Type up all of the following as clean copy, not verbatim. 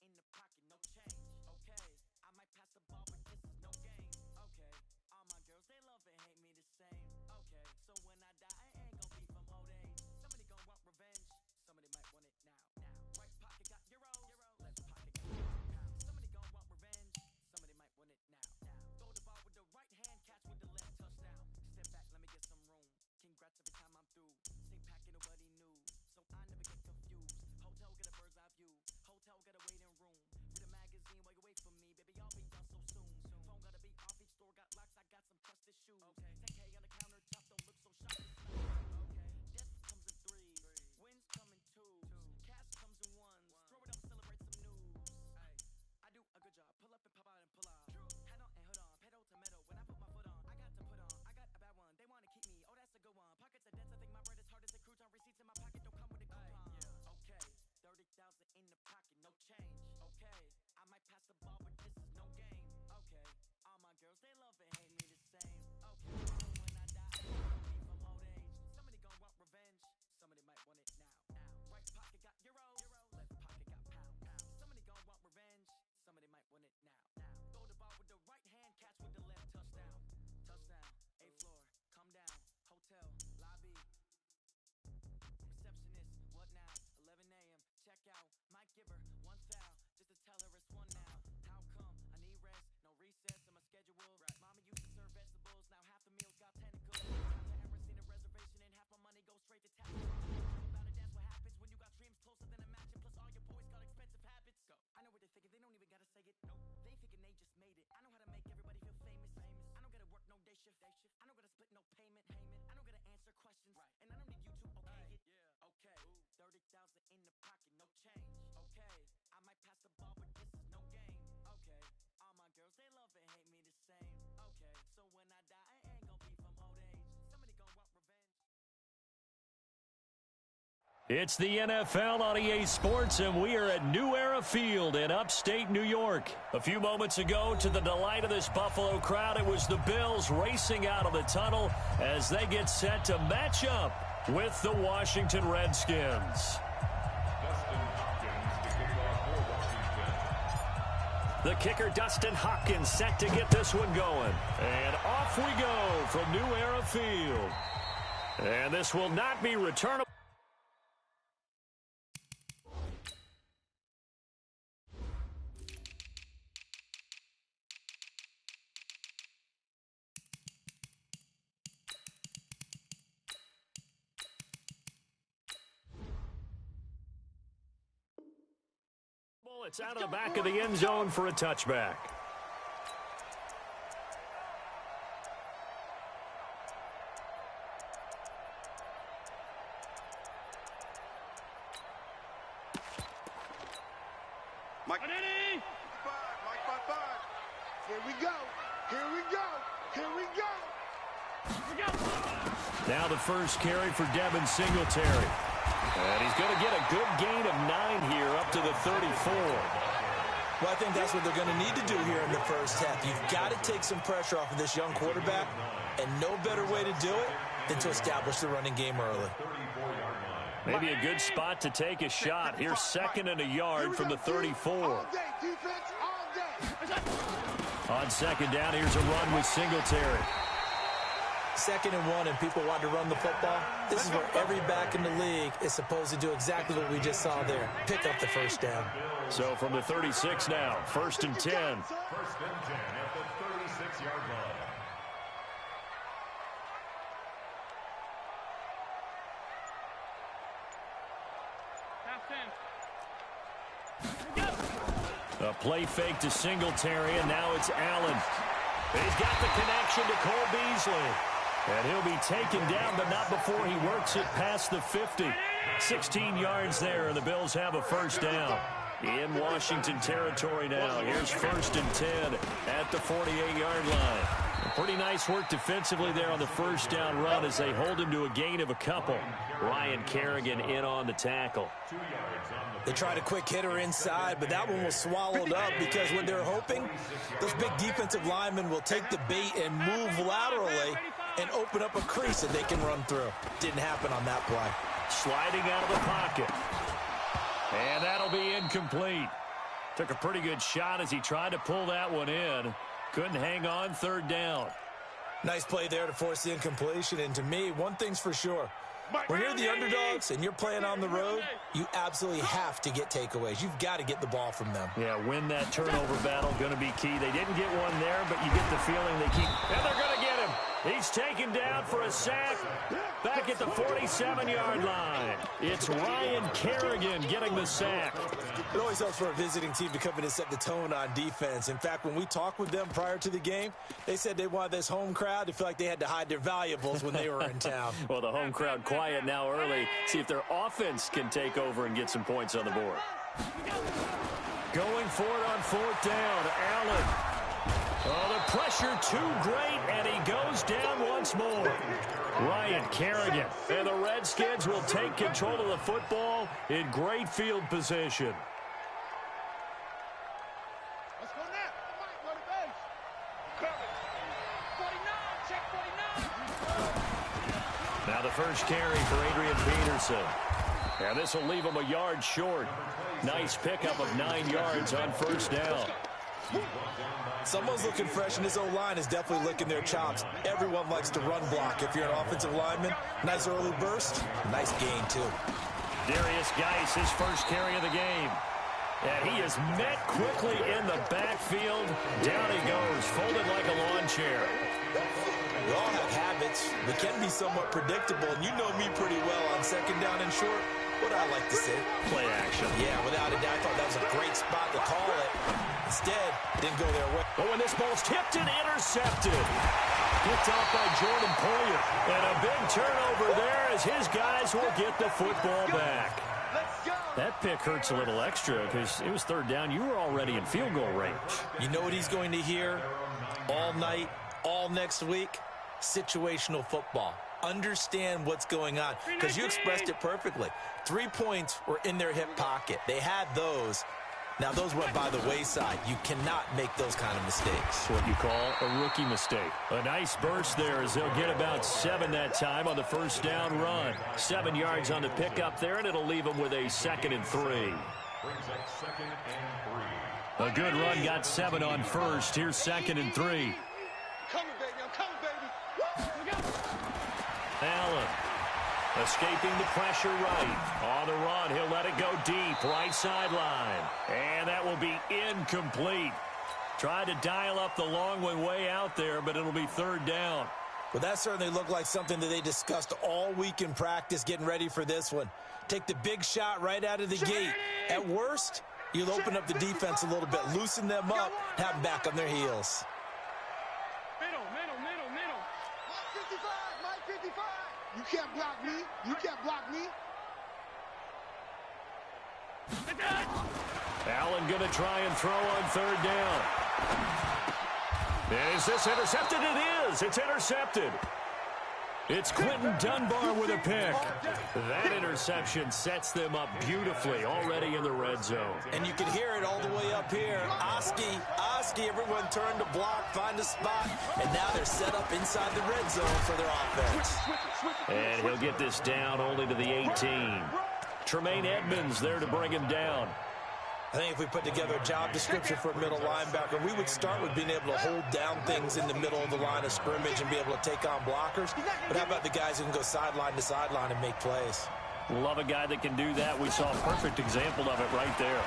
in the pocket, no change. Okay, I might pass the ball, but this is no game. Okay, all my girls, they love and hate me the same. Okay, so when I die, I ain't gon' be from old age. Somebody gon' want revenge, somebody might want it now. Right pocket got euros, left pocket got pounds. Somebody gon' want revenge, somebody might want it now. Throw the ball with the right hand, catch with the left, touchdown. Step back, let me get some room. Congrats every time I'm through. Stay packing nobody new, so I never get confused. Hotel get a bird's eye view. Hotel got a waiting room. Read a magazine while you wait for me, baby. I'll be done so soon. Phone gotta be off. Each store got locks. I got some trusted shoes. 10K on the countertop. Don't look so shocked. Death comes in threes. Wins come in twos. Cash comes in ones. Throw it up, celebrate some news. I do a good job. Pull up and pop out and pull out. Head on and hood on. Pedal to metal. When I put my foot on, I got to put on. I got a bad one. They wanna keep me. Oh, that's a good one. Pockets are dense. I think my bread is hard as a crouton. Receipts in my pocket don't come with a coupon. Okay, 30,000 in the pocket, no change. Okay, I might pass the ball, but this is no game. Okay, all my girls, they love and hate me the same. Okay, so when I die, I ain't gon' be from old age. Somebody gon' want revenge, somebody might want it now. Right pocket got euros, left pocket got pounds. Somebody gon' want revenge, somebody might want it now. Throw the ball with the right hand, catch with the left, touchdown. Touchdown, 8th floor, come down, hotel, lobby. Receptionist, what now? 11 a.m. Check out. Might give her one foul just to tell her it's one now. How come? I need rest, no recess in my schedule. Mama used to serve vegetables, now half the meals got tentacles. I've never seen a reservation and half my money goes straight to taxes. About it, that's what happens when you got dreams closer than a match, and plus all your boys got expensive habits. Go. I know what they're thinking, they don't even gotta say it. Nope. They thinking they just made it. I know how to make everybody feel famous. I don't gotta work no day shift. I don't gotta split no payment. I don't gotta answer questions. And I don't need you to okay it. Okay, 30,000 in the pocket, no change. Okay, I might pass the ball, but this is no game. Okay, all my girls, they love and hate me the same. Okay, so when I die, I ain't gon' be from old age. Somebody gon' want revenge. It's the NFL on EA Sports, and we are at New Era Field in upstate New York. A few moments ago, to the delight of this Buffalo crowd, it was the Bills racing out of the tunnel as they get set to match up with the Washington Redskins. The kicker, Dustin Hopkins, set to get this one going. And off we go from New Era Field. And this will not be returnable. It's out of the back of the end zone for a touchback. Mike 5. Here we go. Here we go. Here we go. Now the first carry for Devin Singletary. And he's going to get a good gain of 9 here up to the 34. Well, I think that's what they're going to need to do here in the first half. You've got to take some pressure off of this young quarterback, and no better way to do it than to establish the running game early. Maybe a good spot to take a shot. Here's 2nd and a yard from the 34. On 2nd down, here's a run with Singletary. 2nd and 1, and people want to run the football. This is where every back in the league is supposed to do exactly what we just saw there. Pick up the first down. So from the 36 now, 1st and 10. 1st and 10 at the 36-yard line. A play fake to Singletary, and now it's Allen. He's got the connection to Cole Beasley. And he'll be taken down, but not before he works it past the 50. 16 yards there, and the Bills have a first down. In Washington territory now. Here's 1st and 10 at the 48-yard line. Pretty nice work defensively there on the first down run as they hold him to a gain of a couple. Ryan Kerrigan in on the tackle. They tried a quick hitter inside, but that one was swallowed up because what they're hoping, those big defensive linemen will take the bait and move laterally and open up a crease that they can run through. Didn't happen on that play. Sliding out of the pocket. And that'll be incomplete. Took a pretty good shot as he tried to pull that one in. Couldn't hang on, third down. Nice play there to force the incompletion. And to me, one thing's for sure. When you're the underdogs and you're playing on the road, you absolutely have to get takeaways. You've got to get the ball from them. Yeah, win that turnover battle, going to be key. They didn't get one there, but you get the feeling they keep. And they're going to get him. He's taken down for a sack back at the 47-yard line. It's Ryan Kerrigan getting the sack. It always helps for a visiting team to come in and set the tone on defense. In fact, when we talked with them prior to the game, they said they wanted this home crowd to feel like they had to hide their valuables when they were in town. Well, the home crowd quiet now early. See if their offense can take over and get some points on the board. Going for it on fourth down, Allen. Oh, the pressure too great, and he goes down once more. Ryan Kerrigan. And the Redskins will take control of the football in great field position. Let's go now. Mike, go to base. Cover. 49, check 49. Now the first carry for Adrian Peterson. And this will leave him a yard short. Nice pickup of 9 yards on first down. Someone's looking fresh, and his O-line is definitely licking their chops. Everyone likes to run block. If you're an offensive lineman, nice early burst, nice gain, too. Darius Geis, his first carry of the game. And he is met quickly in the backfield. Down he goes, folded like a lawn chair. We all have habits. We can be somewhat predictable, and you know me pretty well on second down and short. What I like to say? Play action. Yeah, without a doubt, I thought that was a great spot to call it. Instead, didn't go their way. Oh, and this ball's tipped and intercepted. Picked off by Jordan Poyer. And a big turnover there as his guys will get the football back. That pick hurts a little extra because it was third down. You were already in field goal range. You know what he's going to hear all night, all next week? Situational football. Understand what's going on, because you expressed it perfectly. 3 points were in their hip pocket. They had those. Now, those went by the wayside. You cannot make those kind of mistakes. What you call a rookie mistake. A nice burst there as they'll get about 7 that time on the first down run. 7 yards on the pickup there, and it'll leave them with a 2nd and 3. A good run got 7 on first. Here's 2nd and 3. Coming, baby. I'm coming, baby. Allen escaping the pressure right. On the run, he'll let it go deep, right sideline. And that will be incomplete. Tried to dial up the long one way out there, but it'll be third down. Well, that certainly looked like something that they discussed all week in practice, getting ready for this one. Take the big shot right out of the gate. At worst, you'll open up the defense a little bit, loosen them up, have them back on their heels. Middle. Mike 55, Mike 55. You can't block me. You can't block me. Allen going to try and throw on third down. Is this intercepted? It is. It's intercepted. It's Quentin Dunbar with a pick. That interception sets them up beautifully already in the red zone. And you can hear it all the way up here. Oski, everyone turned to block, find a spot, and now they're set up inside the red zone for their offense. And he'll get this down only to the 18. Tremaine Edmonds there to bring him down. I think if we put together a job description for a middle linebacker, we would start with being able to hold down things in the middle of the line of scrimmage and be able to take on blockers. But how about the guys who can go sideline to sideline and make plays? Love a guy that can do that. We saw a perfect example of it right there.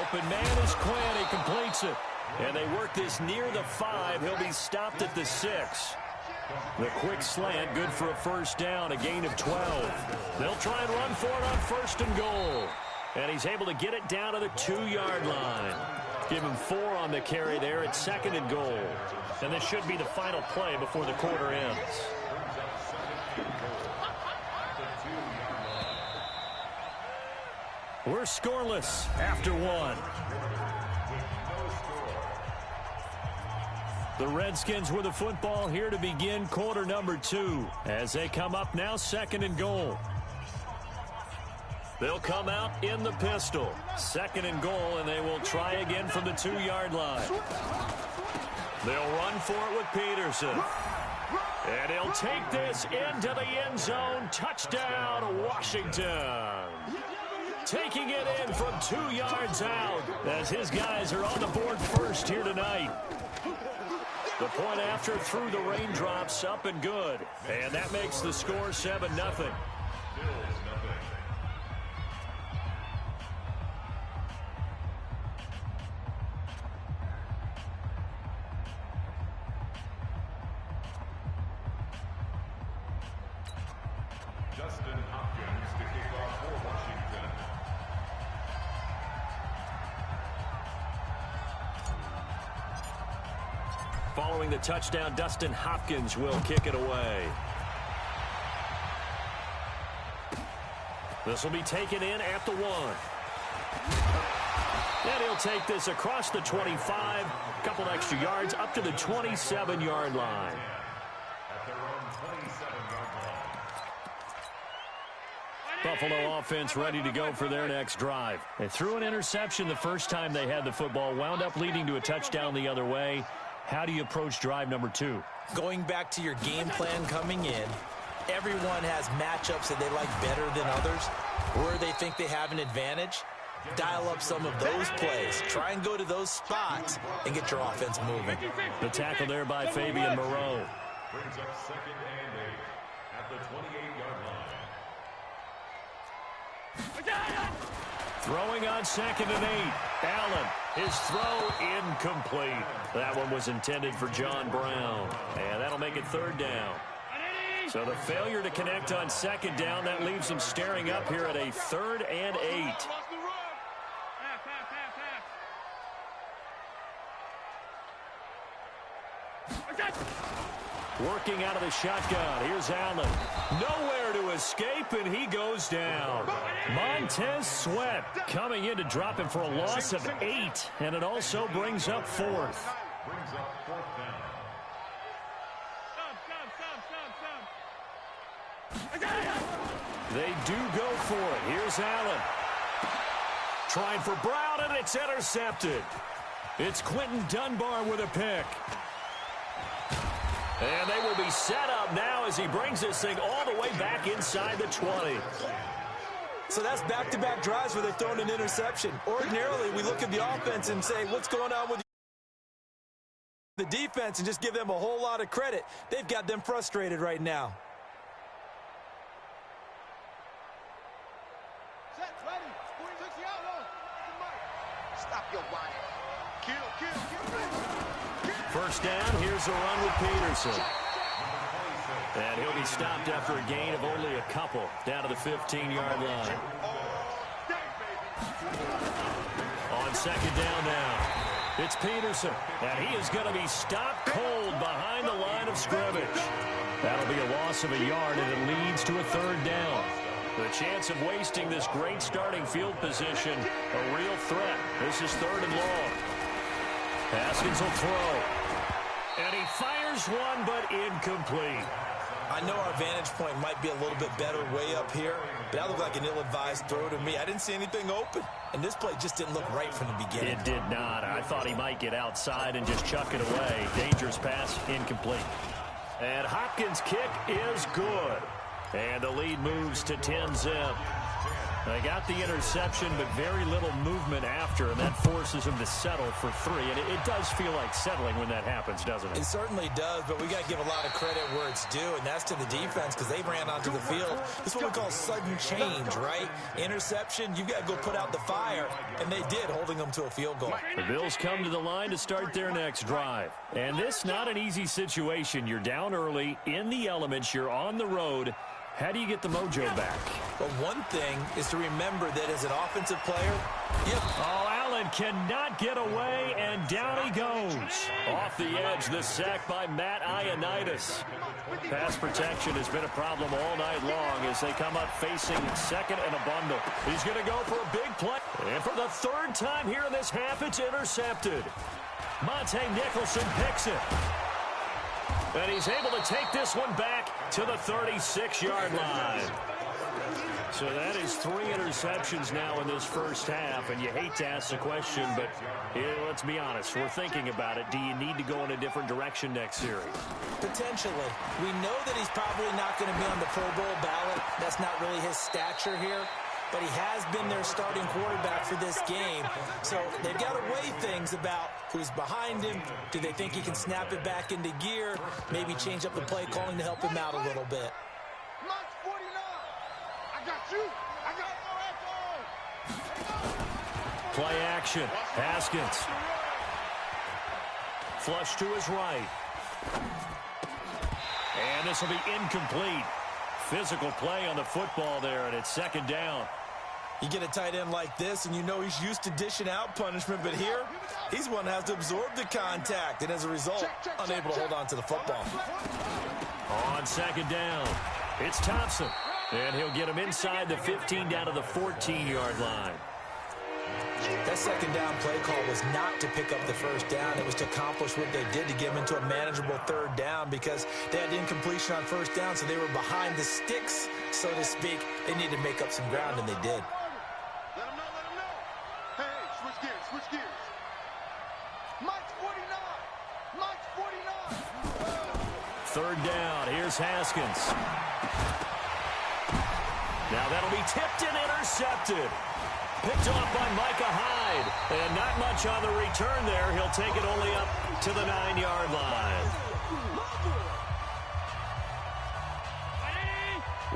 Open man is Quinn. He completes it. And they work this near the 5. He'll be stopped at the 6. The quick slant, good for a first down, a gain of 12. They'll try and run for it on first and goal. And he's able to get it down to the 2-yard line. Give him 4 on the carry there at 2nd and goal. And this should be the final play before the quarter ends. We're scoreless after 1. The Redskins with the football here to begin quarter number 2. As they come up now, 2nd and goal. They'll come out in the pistol. 2nd and goal, and they will try again from the 2-yard line. They'll run for it with Peterson. And he'll take this into the end zone. Touchdown, Washington. taking it in from 2 yards out as his guys are on the board first here tonight. The point after through the raindrops, up and good. And that makes the score 7-0. Justin Hopkins to kick off for Washington. Following the touchdown, Dustin Hopkins will kick it away. This will be taken in at the 1. And he'll take this across the 25, a couple extra yards up to the 27-yard line. At their own 27-yard line. Buffalo offense ready to go for their next drive. They threw an interception the first time they had the football, wound up leading to a touchdown the other way. How do you approach drive number 2? Going back to your game plan coming in, everyone has matchups that they like better than others, where they think they have an advantage. Dial up some of those plays. Try and go to those spots and get your offense moving. The tackle there by Fabian Moreau. Brings up 2nd and 8 at the 28-yard line. Throwing on 2nd and 8. Allen, his throw incomplete. That one was intended for John Brown. And that'll make it 3rd down. So the failure to connect on 2nd down, that leaves them staring up here at a 3rd and 8. Working out of the shotgun. Here's Allen. Nowhere to escape, and he goes down. Montez Sweat coming in to drop him for a loss of 8, and it also brings up 4th. Brings up 4th down. They do go for it. Here's Allen. Trying for Brown, and it's intercepted. It's Quentin Dunbar with a pick. And they will be set up now as he brings this thing all the way back inside the 20. So that's back-to-back drives where they've thrown an interception. Ordinarily, we look at the offense and say, what's going on with the defense, and just give them a whole lot of credit. They've got them frustrated right now. Set, ready. Stop your whining. Kill. First down, here's a run with Peterson. And he'll be stopped after a gain of only a couple, down to the 15-yard line. On 2nd down now, it's Peterson, and he is going to be stopped cold behind the line of scrimmage. That'll be a loss of a yard, and it leads to a 3rd down. The chance of wasting this great starting field position, a real threat. This is 3rd and long. Haskins will throw. And he fires one, but incomplete. I know our vantage point might be a little bit better way up here, but that looked like an ill-advised throw to me. I didn't see anything open, and this play just didn't look right from the beginning. It did not. I thought he might get outside and just chuck it away. Dangerous pass, incomplete. And Hopkins' kick is good. And the lead moves to 10-zip. They got the interception, but very little movement after, and that forces him to settle for 3. And it does feel like settling when that happens, doesn't it? It certainly does, but we got to give a lot of credit where it's due, and that's to the defense because they ran onto the field. This is what we call sudden change, right? Interception, you've got to go put out the fire, and they did, holding them to a field goal. The Bills come to the line to start their next drive. And this not an easy situation. You're down early, in the elements, you're on the road. How do you get the mojo back? Well, one thing is to remember that as an offensive player, Oh, Allen cannot get away, and down he goes. Off the edge, the sack by Matt Ioannidis. Pass protection has been a problem all night long as they come up facing 2nd and a bundle. He's going to go for a big play. And for the 3rd time here in this half, it's intercepted. Monte Nicholson picks it. And he's able to take this one back to the 36-yard line. So that is 3 interceptions now in this first half, and you hate to ask the question, but let's be honest, we're thinking about it. Do you need to go in a different direction next series? potentially. We know that he's probably not going to be on the Pro Bowl ballot. That's not really his stature here. but he has been their starting quarterback for this game. So they've got to weigh things about who's behind him. Do they think he can snap it back into gear? Maybe change up the play calling to help him out a little bit. March 49. I got you. I got you. Play action. Haskins. Flush to his right. And this will be incomplete. Physical play on the football there, and it's second down. You get a tight end like this, and you know he's used to dishing out punishment, but here, he's one that has to absorb the contact, and as a result, unable to hold on to the football. On second down, it's Thompson, and he'll get him inside the 15 down to the 14-yard line. That second down play call was not to pick up the first down. It was to accomplish what they did to get him into a manageable third down because they had incompletion on first down, so they were behind the sticks, so to speak. They needed to make up some ground, and they did. Let him know. Hey, switch gears. March 49. March 49. Third down, here's Haskins. Now that'll be tipped and intercepted. Picked off by Micah Hyde. And not much on the return there. He'll take it only up to the 9-yard line.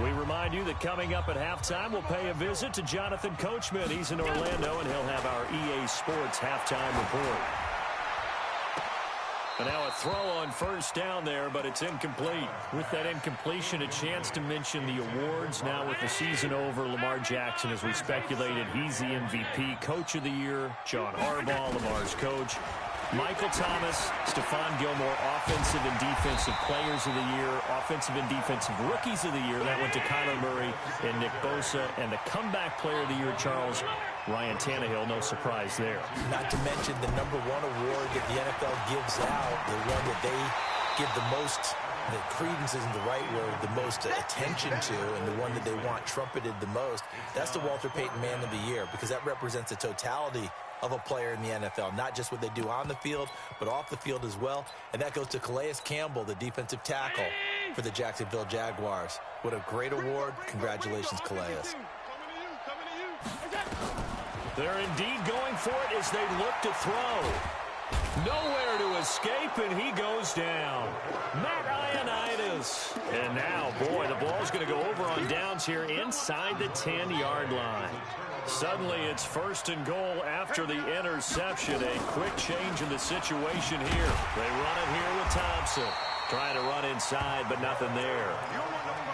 We remind you that coming up at halftime, we'll pay a visit to Jonathan Coachman. He's in Orlando, and he'll have our EA Sports halftime report. And now a throw on first down there, but it's incomplete. With that incompletion, a chance to mention the awards. Now with the season over, Lamar Jackson, as we speculated, he's the MVP. Coach of the Year, John Harbaugh, Lamar's coach. Michael Thomas, Stephon Gilmore, Offensive and Defensive Players of the Year, Offensive and Defensive Rookies of the Year. That went to Kyler Murray and Nick Bosa. And the Comeback Player of the Year, Charles, Ryan Tannehill, no surprise there. Not to mention the #1 award that the NFL gives out, the one that they give the most, the credence isn't the right word, the most attention to, and the one that they want trumpeted the most. That's the Walter Payton Man of the Year, because that represents the totality of a player in the NFL, not just what they do on the field, but off the field as well. And that goes to Calais Campbell, the defensive tackle for the Jacksonville Jaguars. What a great award. Congratulations, Calais. They're indeed going for it as they look to throw. Nowhere to escape, and he goes down. Matt Ioannidis. And now, boy, the ball's going to go over on downs here inside the 10-yard line. Suddenly, it's first and goal after the interception. A quick change in the situation here. They run it here with Thompson. Trying to run inside, but nothing there.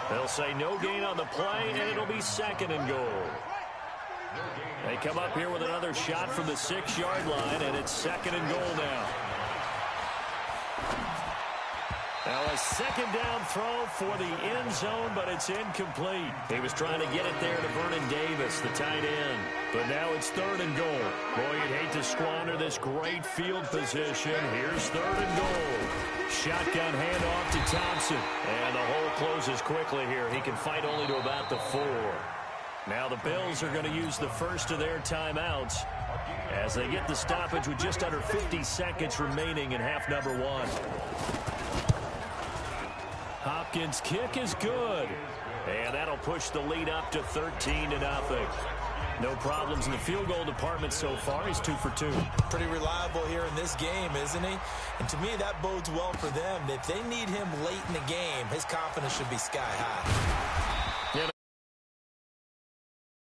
They'll say no gain on the play, and it'll be second and goal. They come up here with another shot from the 6-yard line, and it's second and goal now. Now a second down throw for the end zone, but it's incomplete. He was trying to get it there to Vernon Davis, the tight end. But now it's third and goal. Boy, you'd hate to squander this great field position. Here's third and goal. Shotgun handoff to Thompson. And the hole closes quickly here. He can fight only to about the 4. Now the Bills are going to use the first of their timeouts as they get the stoppage with just under 50 seconds remaining in half number 1. Hopkins' kick is good. And that'll push the lead up to 13-0. No problems in the field goal department so far. He's 2 for 2. Pretty reliable here in this game, isn't he? And to me, that bodes well for them. If they need him late in the game, his confidence should be sky high.